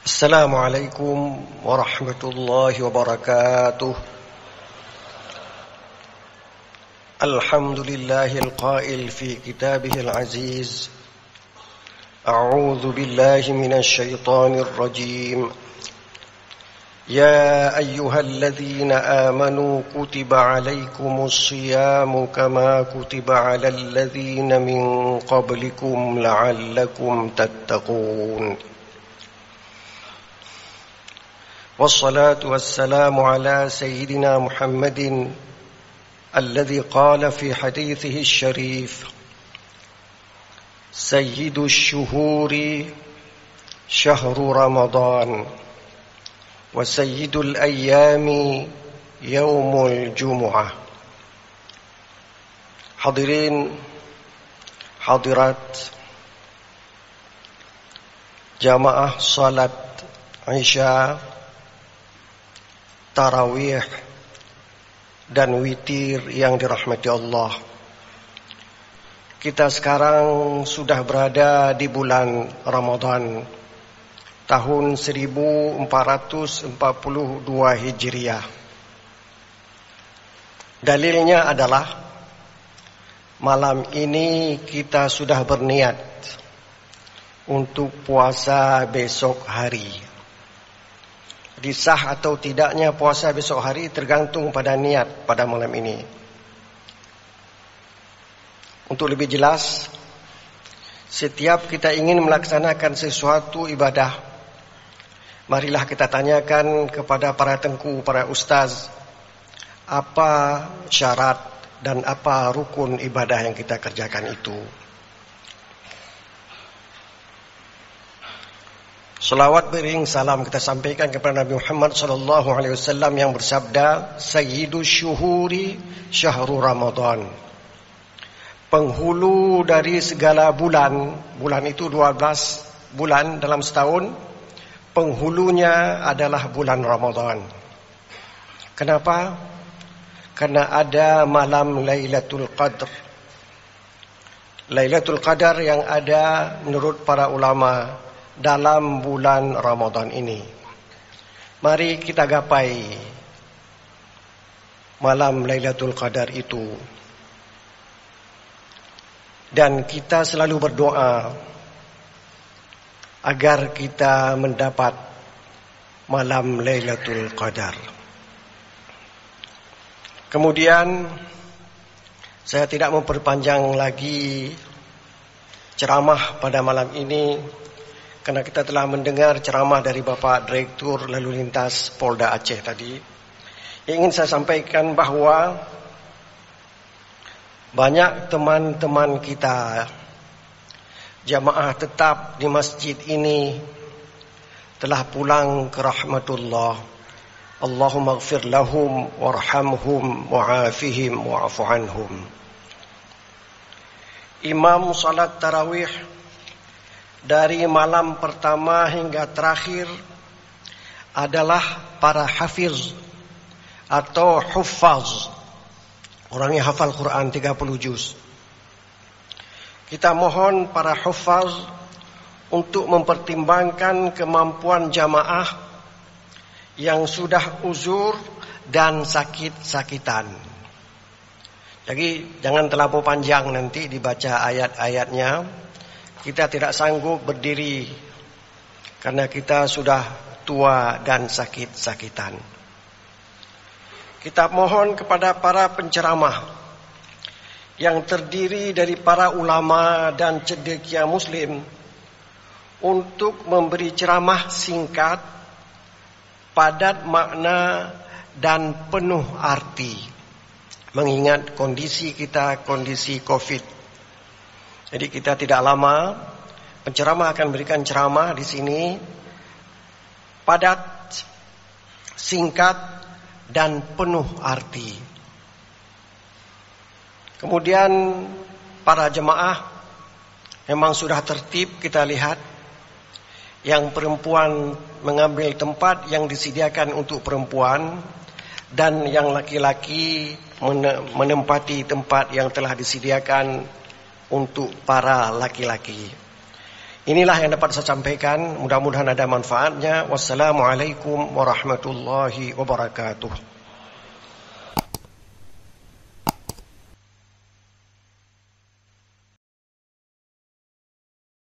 السلام عليكم ورحمة الله وبركاته. الحمد لله القائل في كتابه العزيز: أعوذ بالله من الشيطان الرجيم. يا أيها الذين آمنوا كتب عليكم الصيام كما كتب على الذين من قبلكم لعلكم تتقون. والصلاة والسلام على سيدنا محمد الذي قال في حديثه الشريف: سيد الشهور شهر رمضان وسيد الأيام يوم الجمعة. Hadirin hadirat jamaah salat Isya, tarawih dan witir yang dirahmati Allah. Kita sekarang sudah berada di bulan Ramadan tahun 1442 Hijriah. Dalilnya adalah malam ini kita sudah berniat untuk puasa besok hari. Disah atau tidaknya puasa besok hari tergantung pada niat pada malam ini. Untuk lebih jelas, setiap kita ingin melaksanakan sesuatu ibadah, marilah kita tanyakan kepada para tengku, para ustaz, apa syarat dan apa rukun ibadah yang kita kerjakan itu. Salawat beriring salam kita sampaikan kepada Nabi Muhammad SAW yang bersabda, Sayyidus syuhuri syahru Ramadan. Penghulu dari segala bulan, bulan itu 12 bulan dalam setahun, penghulunya adalah bulan Ramadan. Kenapa? Karena ada malam Lailatul Qadar. Lailatul Qadar yang ada menurut para ulama dalam bulan Ramadan ini. Mari kita gapai malam Lailatul Qadar itu. Dan kita selalu berdoa agar kita mendapat malam Lailatul Qadar. Kemudian saya tidak memperpanjang lagi ceramah pada malam ini, karena kita telah mendengar ceramah dari Bapak Direktur Lalu Lintas Polda Aceh tadi. Yang ingin saya sampaikan bahwa banyak teman-teman kita, jamaah tetap di masjid ini, telah pulang ke rahmatullah. Allahumma ighfir lahum warhamhum wa'afihim wa'afu anhum. Imam salat tarawih dari malam pertama hingga terakhir adalah para hafiz atau huffaz, orang yang hafal Quran 30 juz. Kita mohon para huffaz untuk mempertimbangkan kemampuan jamaah yang sudah uzur dan sakit-sakitan. Jadi jangan terlalu panjang nanti dibaca ayat-ayatnya. Kita tidak sanggup berdiri karena kita sudah tua dan sakit-sakitan. Kita mohon kepada para penceramah yang terdiri dari para ulama dan cendekia muslim untuk memberi ceramah singkat, padat makna dan penuh arti, mengingat kondisi kita, kondisi Covid. Jadi kita tidak lama, penceramah akan berikan ceramah di sini, padat, singkat, dan penuh arti. Kemudian para jemaah memang sudah tertib, kita lihat. Yang perempuan mengambil tempat yang disediakan untuk perempuan, dan yang laki-laki menempati tempat yang telah disediakan untuk para laki-laki. Inilah yang dapat saya sampaikan. Mudah-mudahan ada manfaatnya. Wassalamualaikum warahmatullahi wabarakatuh.